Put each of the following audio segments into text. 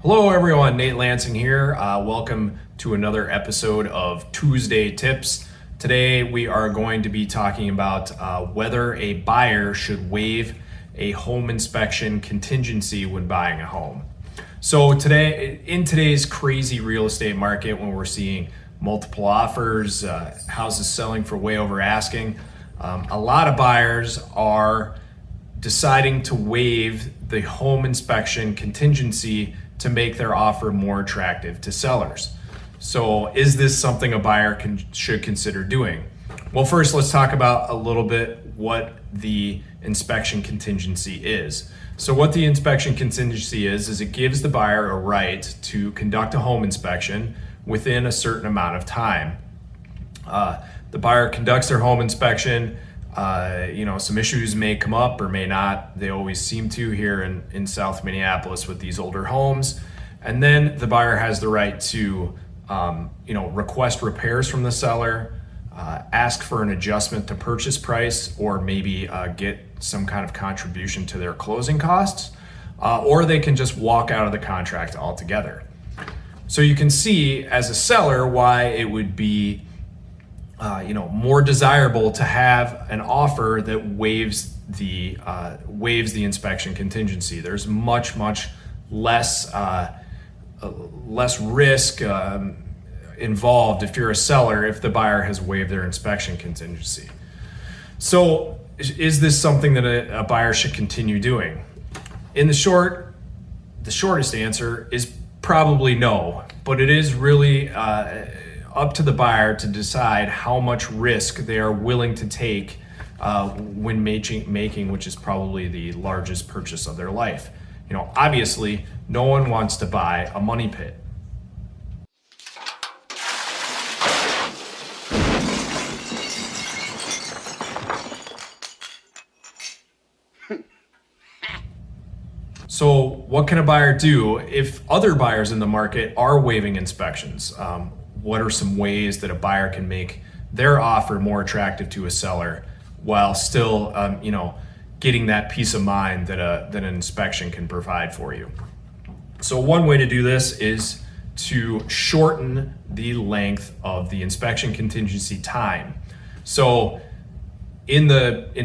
Hello everyone, Nate Lansing here. Welcome to another episode of Tuesday Tips. Today we are going to be talking about whether a buyer should waive a home inspection contingency when buying a home. So in today's crazy real estate market, when we're seeing multiple offers, houses selling for way over asking, a lot of buyers are deciding to waive the home inspection contingency to make their offer more attractive to sellers. So is this something a buyer should consider doing? Well, first let's talk about a little bit what the inspection contingency is. So what the inspection contingency is it gives the buyer a right to conduct a home inspection within a certain amount of time. The buyer conducts their home inspection. Some issues may come up or may not. They always seem to here in South Minneapolis with these older homes. And then the buyer has the right to, request repairs from the seller, ask for an adjustment to purchase price, or maybe get some kind of contribution to their closing costs, or they can just walk out of the contract altogether. So you can see as a seller why it would be more desirable to have an offer that waives the inspection contingency. There's much less risk involved if you're a seller if the buyer has waived their inspection contingency. So is this something that a buyer should continue doing? The shortest answer is probably no, but it is really up to the buyer to decide how much risk they are willing to take when making, which is probably the largest purchase of their life. Obviously, no one wants to buy a money pit. So what can a buyer do if other buyers in the market are waiving inspections? What are some ways that a buyer can make their offer more attractive to a seller while still, getting that peace of mind that an inspection can provide for you? So one way to do this is to shorten the length of the inspection contingency time. So in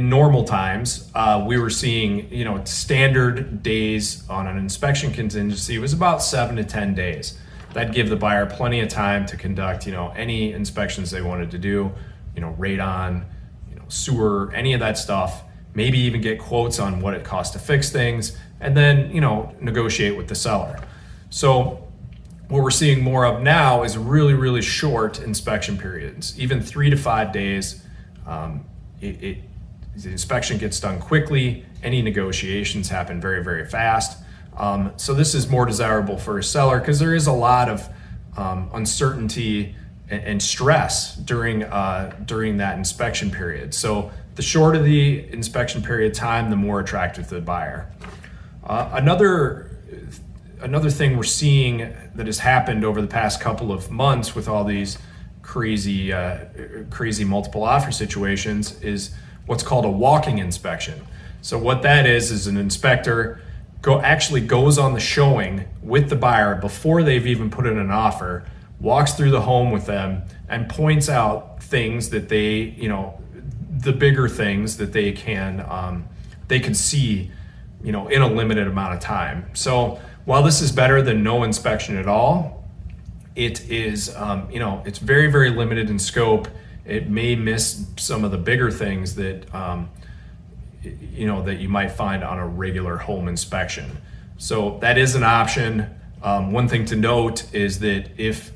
normal times, we were seeing, standard days on an inspection contingency was about 7 to 10 days. That'd give the buyer plenty of time to conduct, any inspections they wanted to do, radon, sewer, any of that stuff, maybe even get quotes on what it costs to fix things, and then, negotiate with the seller. So what we're seeing more of now is really short inspection periods, even 3 to 5 days. The inspection gets done quickly. Any negotiations happen very fast. So this is more desirable for a seller because there is a lot of uncertainty and stress during that inspection period. So the shorter the inspection period time, the more attractive to the buyer. Another thing we're seeing that has happened over the past couple of months with all these crazy multiple offer situations is what's called a walking inspection. So what that is an inspector actually goes on the showing with the buyer before they've even put in an offer, walks through the home with them, and points out things that they, the bigger things that they can see, in a limited amount of time. So while this is better than no inspection at all, it is, it's very limited in scope. It may miss some of the bigger things that, that you might find on a regular home inspection. So that is an option. One thing to note is that if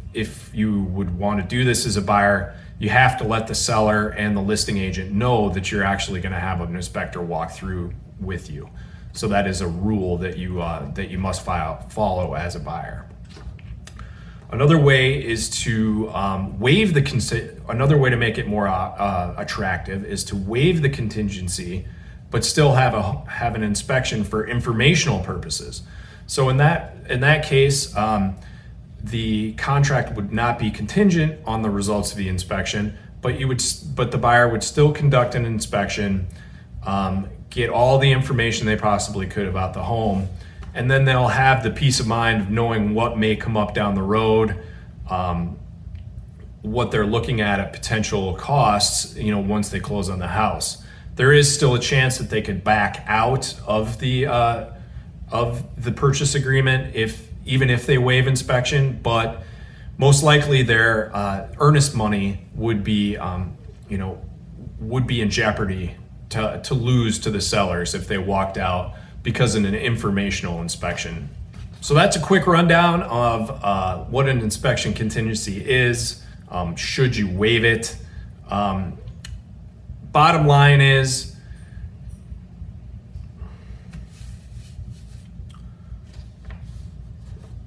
you would want to do this as a buyer, you have to let the seller and the listing agent know that you're actually going to have an inspector walk through with you. So that is a rule that you must follow as a buyer. Another way is to waive another way to make it more attractive is to waive the contingency, but still have an inspection for informational purposes. So in that case, the contract would not be contingent on the results of the inspection, but the buyer would still conduct an inspection, get all the information they possibly could about the home, and then they'll have the peace of mind of knowing what may come up down the road, what they're looking at potential costs, once they close on the house. There is still a chance that they could back out of the purchase agreement even if they waive inspection, but most likely their earnest money would be in jeopardy to lose to the sellers if they walked out because of an informational inspection. So that's a quick rundown of what an inspection contingency is. Should you waive it? Bottom line is,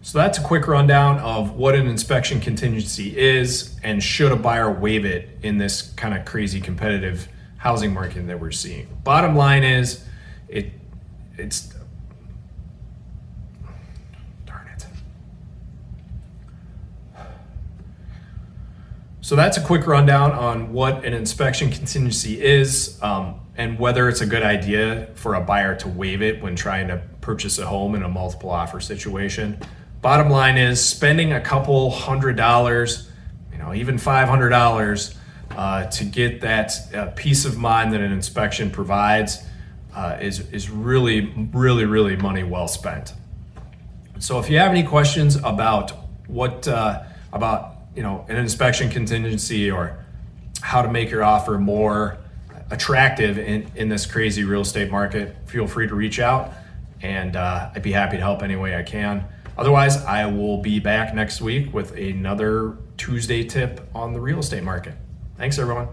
so that's a quick rundown of what an inspection contingency is and should a buyer waive it in this kind of crazy competitive housing market that we're seeing. Bottom line is, it's So that's a quick rundown on what an inspection contingency is, and whether it's a good idea for a buyer to waive it when trying to purchase a home in a multiple offer situation. Bottom line is, spending a couple $100, even $500 to get that peace of mind that an inspection provides is really, really, really money well spent. So if you have any questions about an inspection contingency or how to make your offer more attractive in this crazy real estate market, feel free to reach out, and I'd be happy to help any way I can. Otherwise, I will be back next week with another Tuesday tip on the real estate market. Thanks, everyone.